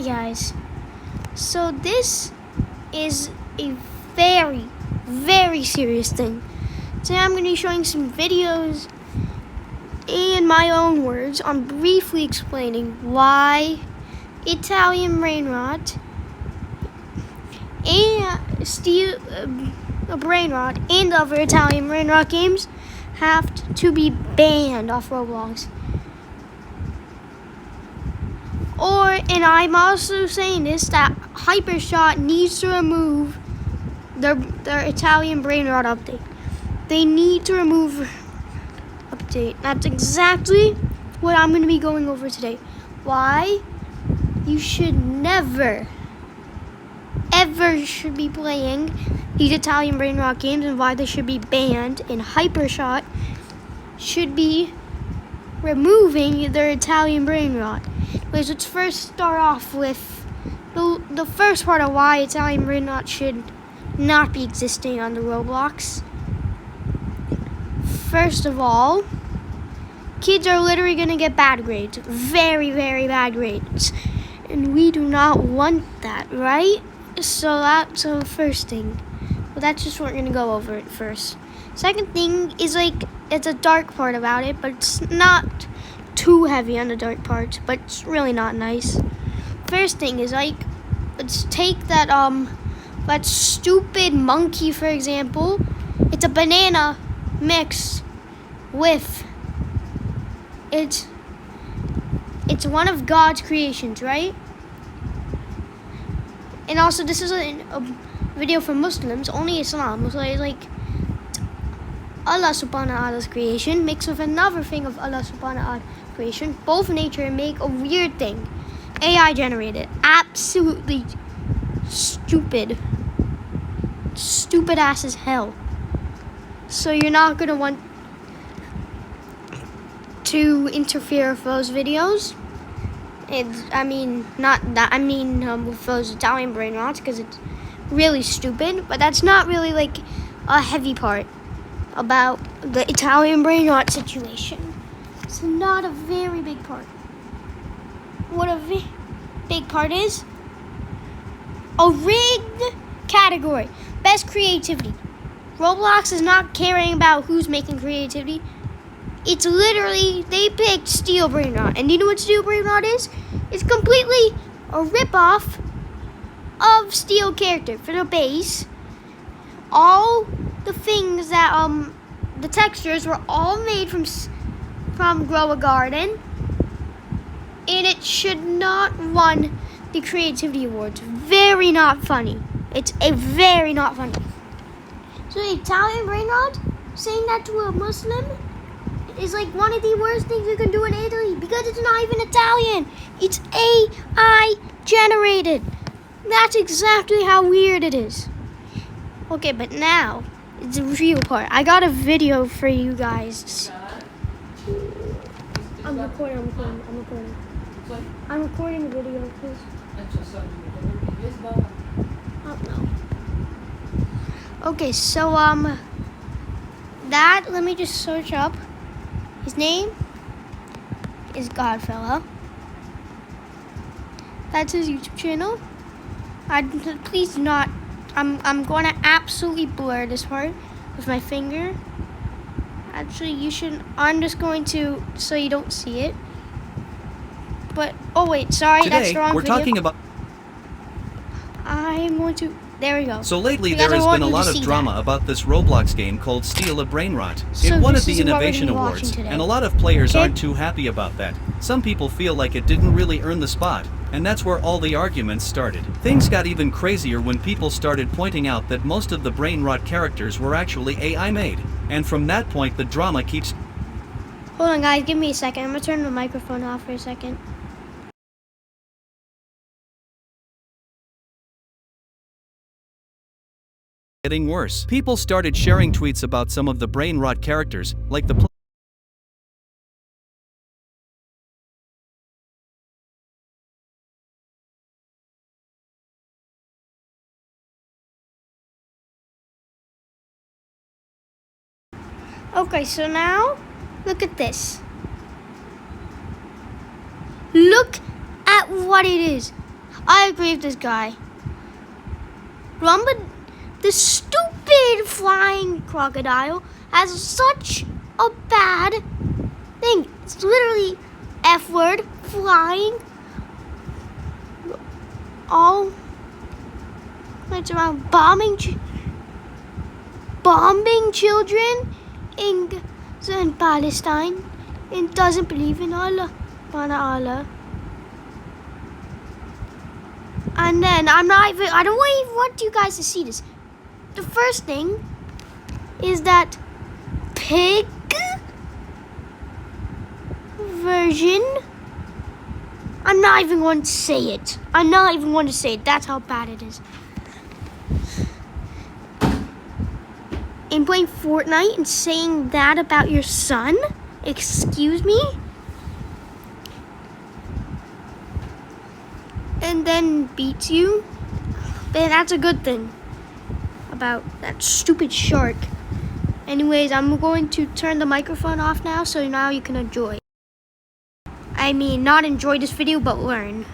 Hey guys, so this is a very, very serious thing. Today I'm going to be showing some videos in my own words on briefly explaining why Italian brainrot and brainrot and other Italian brainrot games have to be banned off Roblox. And I'm also saying this, that Hypershot needs to remove their Italian brainrot update. They need to remove update. That's exactly what I'm going to be going over today. Why you should never, ever should be playing these Italian brainrot games and why they should be banned, and Hypershot should be removing their Italian brainrot. Let's first start off with the first part of why Italian brainrot should not be existing on the Roblox. First of all, kids are literally going to get bad grades. Very, very bad grades. And we do not want that, right? So that's the first thing. Well, that's just what we're going to go over it first. Second thing is, it's a dark part about it, but it's not too heavy on the dark parts, but it's really not nice. First thing is, let's take that stupid monkey, for example. It's a banana mixed with it's one of God's creations, right? And also, this is a video for Muslims, only Islam. So Allah subhanahu wa ta'ala's creation mixed with another thing of Allah subhanahu wa ta'ala's creation. Both nature make a weird thing. AI generated. Absolutely stupid. Stupid ass as hell. So you're not going to want to interfere with those videos. With those Italian brainrots, because it's really stupid. But that's not really a heavy part about the Italian brainrot situation. It's not a very big part. What a big part is a rigged category. Best creativity. Roblox is not caring about who's making creativity. It's literally, they picked Steel Brainrot. And you know what Steel Brainrot is? It's completely a ripoff of Steel character. For the base, all the things that, the textures were all made from Grow a Garden. And it should not won the Creativity Awards. Very not funny. It's a very not funny. So the Italian brainrot, saying that to a Muslim is one of the worst things you can do in Italy, because it's not even Italian. It's AI generated. That's exactly how weird it is. Okay, but now it's the real part. I got a video for you guys. I'm recording a video, please. Oh, no. Okay, so, let me just search up. His name is Godfella. That's his YouTube channel. Please do not, I'm going to absolutely blur this part with my finger. Actually, you shouldn't. I'm just going to, so you don't see it. But, oh wait, sorry, Today, that's the wrong we're video. talking about... I'm going to, there we go. So lately there has been a lot of drama about this Roblox game called Steal a Brainrot. So It won at this the is what we're Innovation gonna be watching Awards, today. and a lot of players Okay. aren't too happy about that. Some people feel like it didn't really earn the spot, and that's where all the arguments started. Things got even crazier when people started pointing out that most of the Brainrot characters were actually AI made. And from that point the drama keeps... Hold on, guys, give me a second. I'm going to turn the microphone off for a second. getting worse. People started sharing tweets about some of the brainrot characters, like the Okay, so now, look at this. Look at what it is. I agree with this guy. Remember, the stupid flying crocodile has such a bad thing. It's literally F word, flying, all it's around bombing children in Palestine and doesn't believe in Allah. And then I don't even want you guys to see this. The first thing is that pig version. I'm not even going to say it. That's how bad it is. In playing Fortnite and saying that about your son? Excuse me? And then beats you? Then that's a good thing about that stupid shark. Anyways, I'm going to turn the microphone off now, so now you can enjoy. I mean, not enjoy this video, but learn.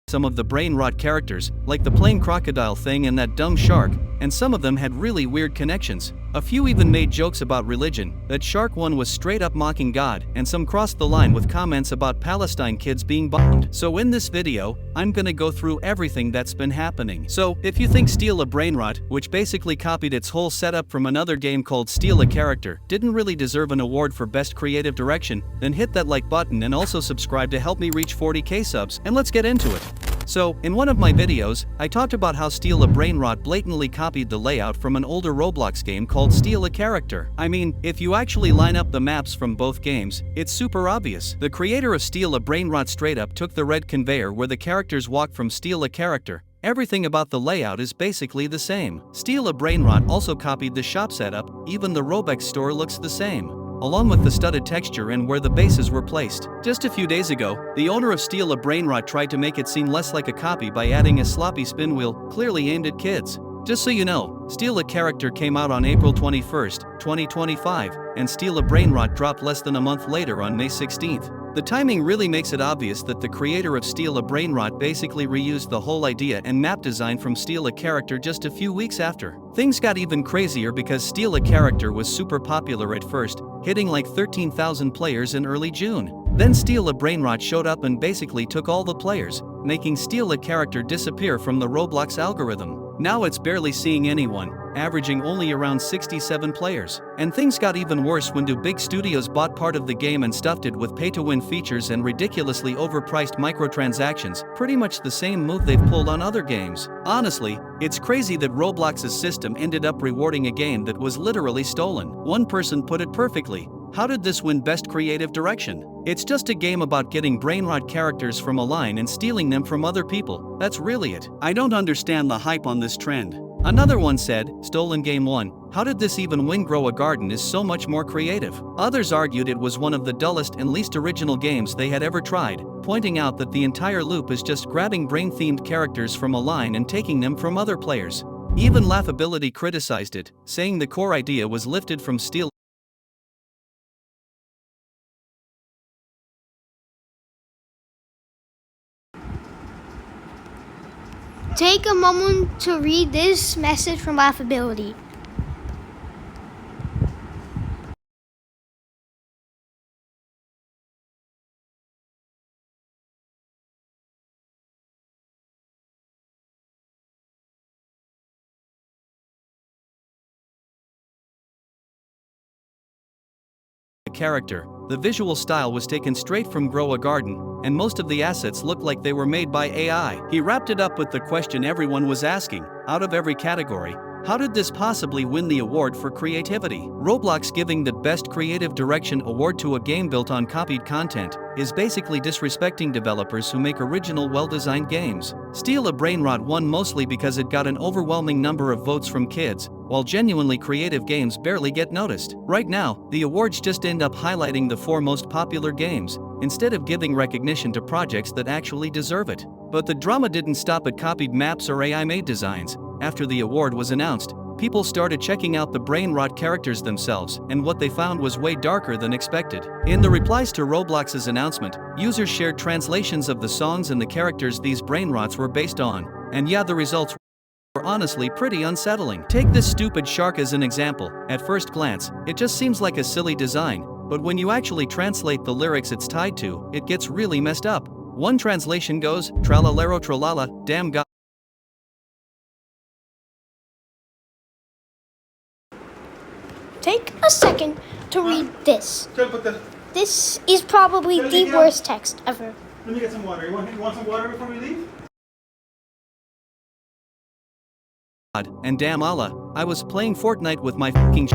Some of the brain rot characters, like the plain crocodile thing and that dumb shark, and some of them had really weird connections. A few even made jokes about religion. That shark one was straight up mocking God, and some crossed the line with comments about Palestine kids being bombed. So in this video, I'm gonna go through everything that's been happening. So, if you think Steal a Brainrot, which basically copied its whole setup from another game called Steal a Character, didn't really deserve an award for Best Creative Direction, then hit that like button and also subscribe to help me reach 40k subs, and let's get into it. So, in one of my videos, I talked about how Steal a Brainrot blatantly copied the layout from an older Roblox game called Steal a Character. I mean, if you actually line up the maps from both games, it's super obvious. The creator of Steal a Brainrot straight up took the red conveyor where the characters walk from Steal a Character. Everything about the layout is basically the same. Steal a Brainrot also copied the shop setup, even the Roblox store looks the same, along with the studded texture and where the bases were placed. Just a few days ago, the owner of Steal a Brainrot tried to make it seem less like a copy by adding a sloppy spin wheel, clearly aimed at kids. Just so you know, Steal a Character came out on April 21st, 2025, and Steal a Brainrot dropped less than a month later on May 16th. The timing really makes it obvious that the creator of Steal a Brainrot basically reused the whole idea and map design from Steal a Character just a few weeks after. Things got even crazier because Steal a Character was super popular at first, hitting like 13,000 players in early June. Then Steal a Brainrot showed up and basically took all the players, making Steal a Character disappear from the Roblox algorithm. Now it's barely seeing anyone, averaging only around 67 players. And things got even worse when two big studios bought part of the game and stuffed it with pay-to-win features and ridiculously overpriced microtransactions, pretty much the same move they've pulled on other games. Honestly, it's crazy that Roblox's system ended up rewarding a game that was literally stolen. One person put it perfectly: how did this win Best Creative Direction? It's just a game about getting brainrot characters from a line and stealing them from other people. That's really it. I don't understand the hype on this trend. Another one said, stolen game 1. How did this even win? Grow a Garden is so much more creative. Others argued it was one of the dullest and least original games they had ever tried, pointing out that the entire loop is just grabbing brain-themed characters from a line and taking them from other players. Even Laughability criticized it, saying the core idea was lifted from Steal. Take a moment to read this message from Laughability. Character. The visual style was taken straight from Grow a Garden, and most of the assets looked like they were made by AI. He wrapped it up with the question everyone was asking, out of every category: how did this possibly win the award for creativity? Roblox giving the Best Creative Direction award to a game built on copied content is basically disrespecting developers who make original, well-designed games. Steal a Brainrot won mostly because it got an overwhelming number of votes from kids, while genuinely creative games barely get noticed. Right now, the awards just end up highlighting the 4 most popular games, instead of giving recognition to projects that actually deserve it. But the drama didn't stop at copied maps or AI-made designs. After the award was announced, people started checking out the brainrot characters themselves, and what they found was way darker than expected. In the replies to Roblox's announcement, users shared translations of the songs and the characters these brainrots were based on, and yeah, the results were honestly pretty unsettling. Take this stupid shark as an example. At first glance, it just seems like a silly design, but when you actually translate the lyrics it's tied to, it gets really messed up. One translation goes, "Tralalero tralala, damn god." Take a second to read this. Try to put the. This is probably the worst text ever. Let me get some water. You want some water before we leave? And damn Allah, I was playing Fortnite with my fucking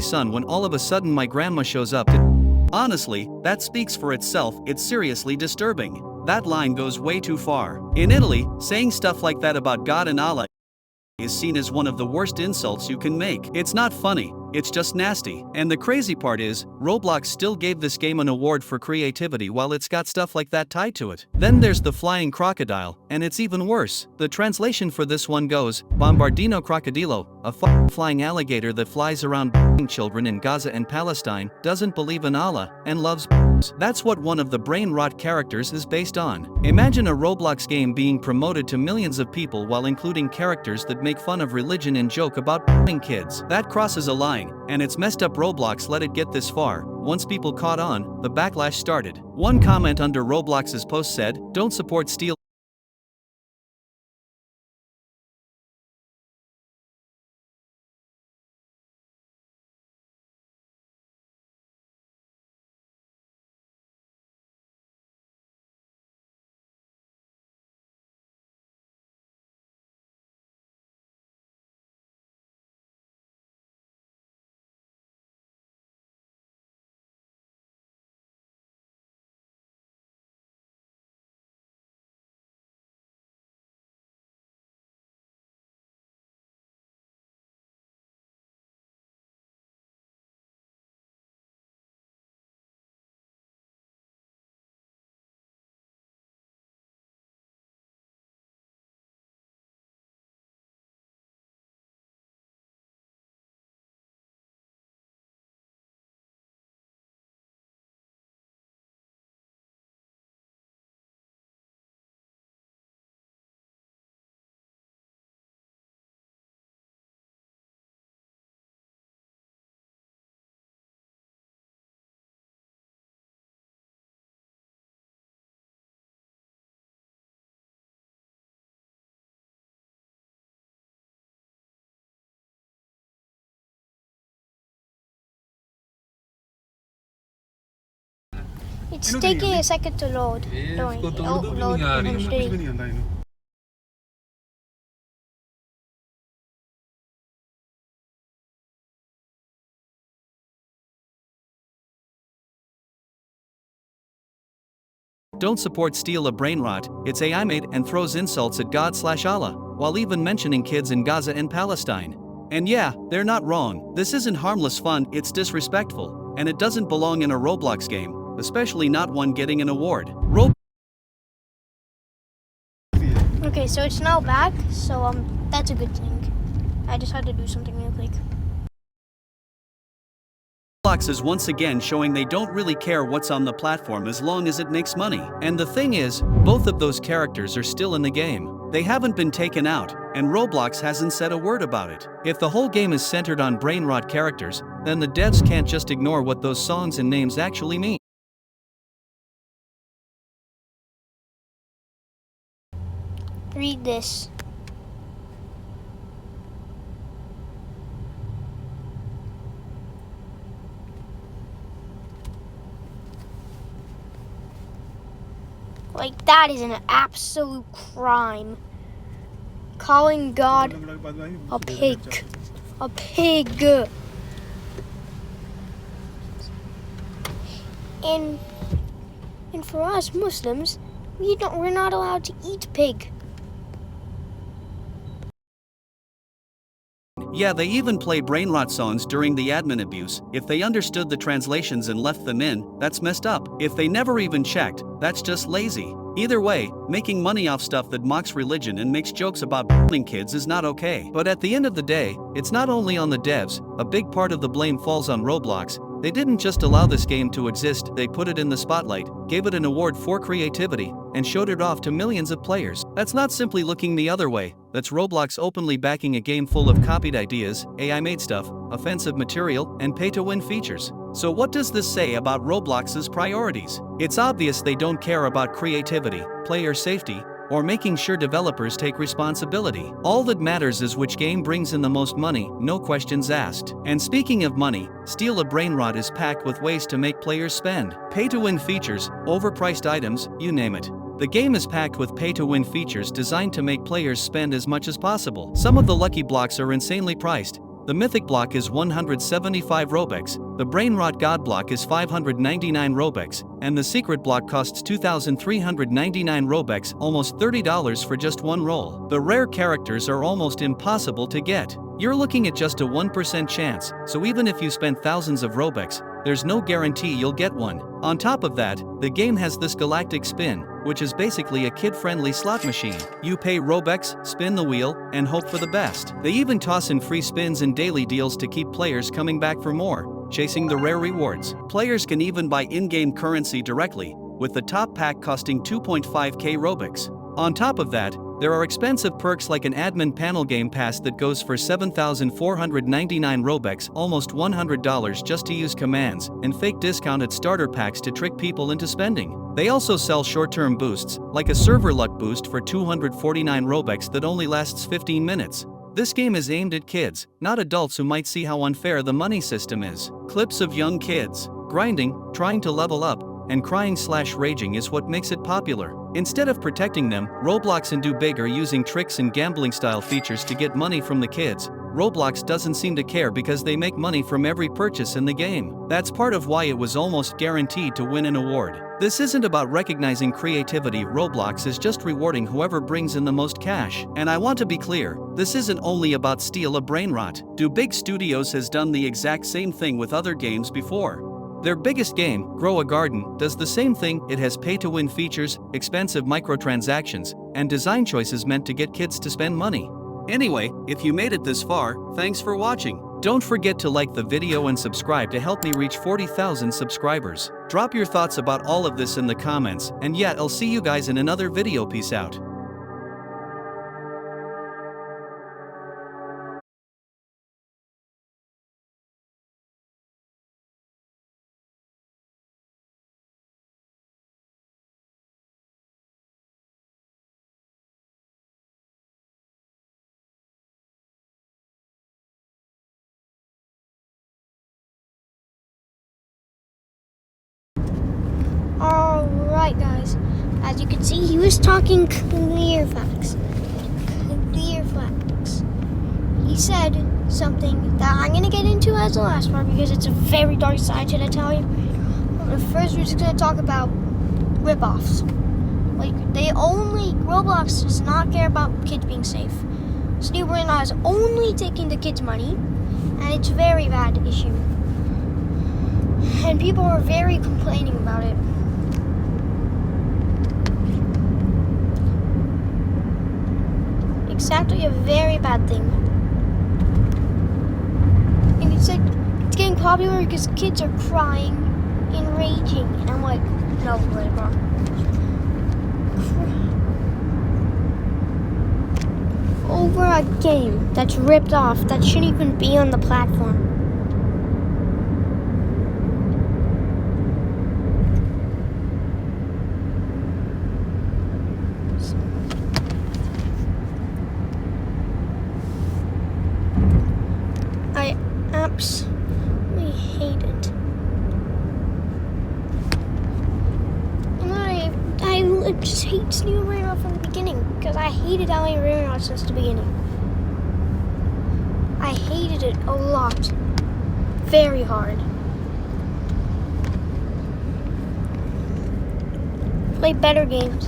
son when all of a sudden my grandma shows up. Honestly, that speaks for itself. It's seriously disturbing. That line goes way too far. In Italy, saying stuff like that about God and Allah is seen as one of the worst insults you can make. It's not funny, it's just nasty. And the crazy part is, Roblox still gave this game an award for creativity while it's got stuff like that tied to it. Then there's the flying crocodile, and it's even worse. The translation for this one goes, "Bombardino crocodilo," a flying alligator that flies around children in Gaza and Palestine, doesn't believe in Allah, and loves. That's what one of the brainrot characters is based on. Imagine a Roblox game being promoted to millions of people while including characters that make fun of religion and joke about kids. That crosses a line, and it's messed up. Roblox let it get this far. Once people caught on, the backlash started. One comment under Roblox's post said, "Don't support steal." It's taking a second to load. Load eventually. नहीं आंदा इन्हें. Don't support steal a brainrot. It's AI made and throws insults at God/Allah, while even mentioning kids in Gaza and Palestine. And yeah, they're not wrong. This isn't harmless fun, it's disrespectful, and it doesn't belong in a Roblox game, especially not one getting an award. Okay, so it's now back, so that's a good thing. I just had to do something real quick. Roblox is once again showing they don't really care what's on the platform as long as it makes money. And the thing is, both of those characters are still in the game. They haven't been taken out, and Roblox hasn't said a word about it. If the whole game is centered on brainrot characters, then the devs can't just ignore what those songs and names actually mean. Read this. Like, that is an absolute crime. Calling God a pig. A pig. And for us Muslims, we're not allowed to eat pig. Yeah, they even play brainrot songs during the admin abuse. If they understood the translations and left them in, that's messed up. If they never even checked, that's just lazy. Either way, making money off stuff that mocks religion and makes jokes about bullying kids is not okay. But at the end of the day, it's not only on the devs, a big part of the blame falls on Roblox. They didn't just allow this game to exist, they put it in the spotlight, gave it an award for creativity, and showed it off to millions of players. That's not simply looking the other way, that's Roblox openly backing a game full of copied ideas, AI-made stuff, offensive material, and pay-to-win features. So what does this say about Roblox's priorities? It's obvious they don't care about creativity, player safety, or making sure developers take responsibility. All that matters is which game brings in the most money, no questions asked. And speaking of money, Steal a Brainrot is packed with ways to make players spend. Pay-to-win features, overpriced items, you name it. The game is packed with pay-to-win features designed to make players spend as much as possible. Some of the lucky blocks are insanely priced. The Mythic block is 175 Robux, the Brainrot God block is 599 Robux, and the Secret block costs 2,399 Robux, almost $30 for just one roll. The rare characters are almost impossible to get. You're looking at just a 1% chance, so even if you spend thousands of Robux, there's no guarantee you'll get one. On top of that, the game has this galactic spin, which is basically a kid-friendly slot machine. You pay Robux, spin the wheel, and hope for the best. They even toss in free spins and daily deals to keep players coming back for more, chasing the rare rewards. Players can even buy in-game currency directly, with the top pack costing 2.5k Robux. On top of that, there are expensive perks like an admin panel game pass that goes for 7,499 Robux, almost $100 just to use commands, and fake discounted starter packs to trick people into spending. They also sell short-term boosts, like a server luck boost for 249 Robux that only lasts 15 minutes. This game is aimed at kids, not adults who might see how unfair the money system is. Clips of young kids grinding, trying to level up, and crying/raging is what makes it popular. Instead of protecting them, Roblox and Do Big are using tricks and gambling-style features to get money from the kids. Roblox doesn't seem to care because they make money from every purchase in the game. That's part of why it was almost guaranteed to win an award. This isn't about recognizing creativity, Roblox is just rewarding whoever brings in the most cash. And I want to be clear, this isn't only about Steal a Brainrot. Do Big Studios has done the exact same thing with other games before. Their biggest game, Grow a Garden, does the same thing. It has pay-to-win features, expensive microtransactions, and design choices meant to get kids to spend money. Anyway, if you made it this far, thanks for watching. Don't forget to like the video and subscribe to help me reach 40,000 subscribers. Drop your thoughts about all of this in the comments, and yeah, I'll see you guys in another video. Peace out. Alright guys, as you can see, he was talking clear facts. Clear facts. He said something that I'm going to get into as the last part because it's a very dark side, should I tell you? But first we're just going to talk about rip-offs. Like, Roblox does not care about kids being safe. Steal a Brainrot is only taking the kids' money, and it's a very bad issue. And people are very complaining about it. Exactly, a very bad thing. And it's like, it's getting popular because kids are crying and raging. And I'm like, no, whatever. Over a game that's ripped off, that shouldn't even be on the platform. I absolutely hate it. And I just hate Steal a Brainrot from the beginning because I hated Steal a Brainrot since the beginning. I hated it a lot. Very hard. Play better games.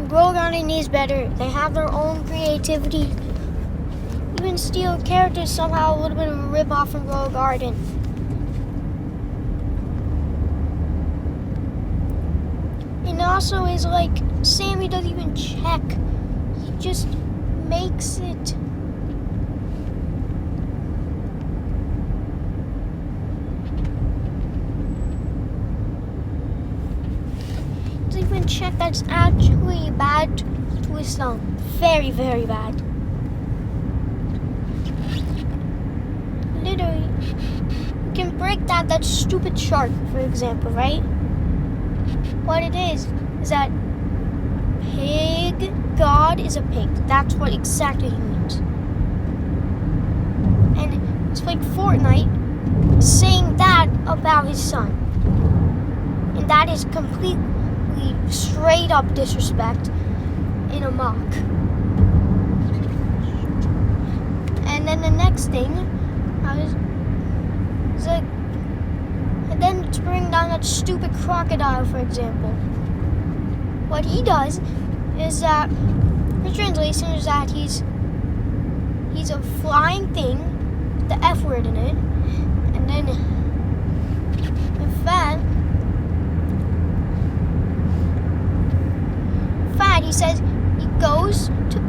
Grow a Garden is better. They have their own creativity. even Steel character is somehow a little bit of a rip-off from Royal Garden. And also is like, Sammy doesn't even check. He just makes it. Doesn't even check that's actually bad to his son. Very, very bad. Literally, you can break that stupid shark, for example, right? What it is that pig God is a pig. That's what exactly he means. And it's like Fortnite saying that about his son. And that is completely straight up disrespect in a mock. And then the next thing, and then to bring down that stupid crocodile, for example. What he does is that, the translation is that he's a flying thing with the F word in it. And then, in fact, he says he goes to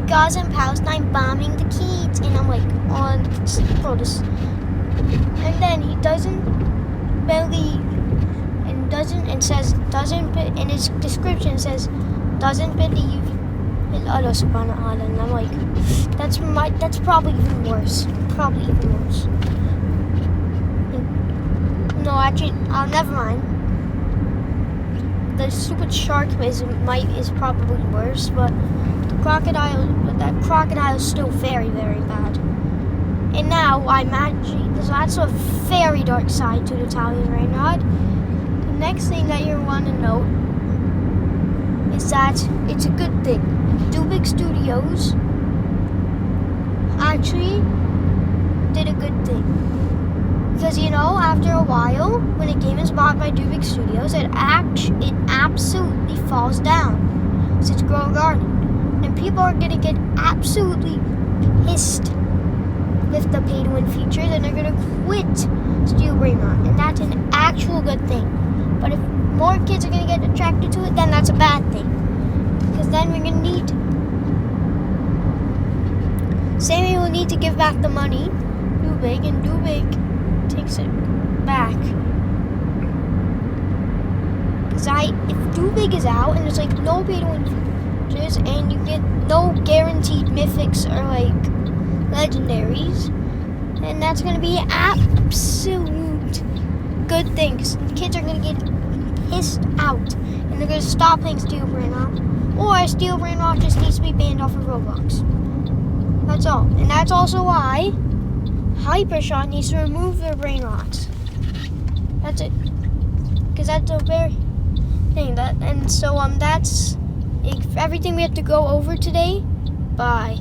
Gaza and Palestine bombing the kids. And I'm like, bro, this. And then he doesn't believe and says doesn't in his description says doesn't believe in Allah subhanahu wa ta'ala. And I'm like, that's probably even worse. Probably even worse. No, actually, never mind. The stupid shark is probably worse, but that crocodile is still very, very bad. And now that's a very dark side to the Italian brainrot. The next thing that you want to note is that it's a good thing. Dubik Studios actually did a good thing. Because, after a while, when a game is bought by Dubik Studios, it absolutely falls down. So it's Grow Garden. And people are going to get absolutely pissed with the pay-to-win features, and they're going to quit Steel Brainrot. And that's an actual good thing. But if more kids are going to get attracted to it, then that's a bad thing. Because then we're going to need... Sammy will need to give back the money. Dubik, and Dubik takes it back. Because if Dubik is out and there's like no pay-to-win features and you get no guaranteed mythics or like legendaries, and that's going to be an absolute good thing. Because kids are going to get pissed out and they're going to stop playing Steel Brainrot, or Steel Brainrot just needs to be banned off of Roblox. That's all. And that's also why Hypershot needs to remove their brainrots. That's it. Because that's a very thing. That's everything we have to go over today. Bye.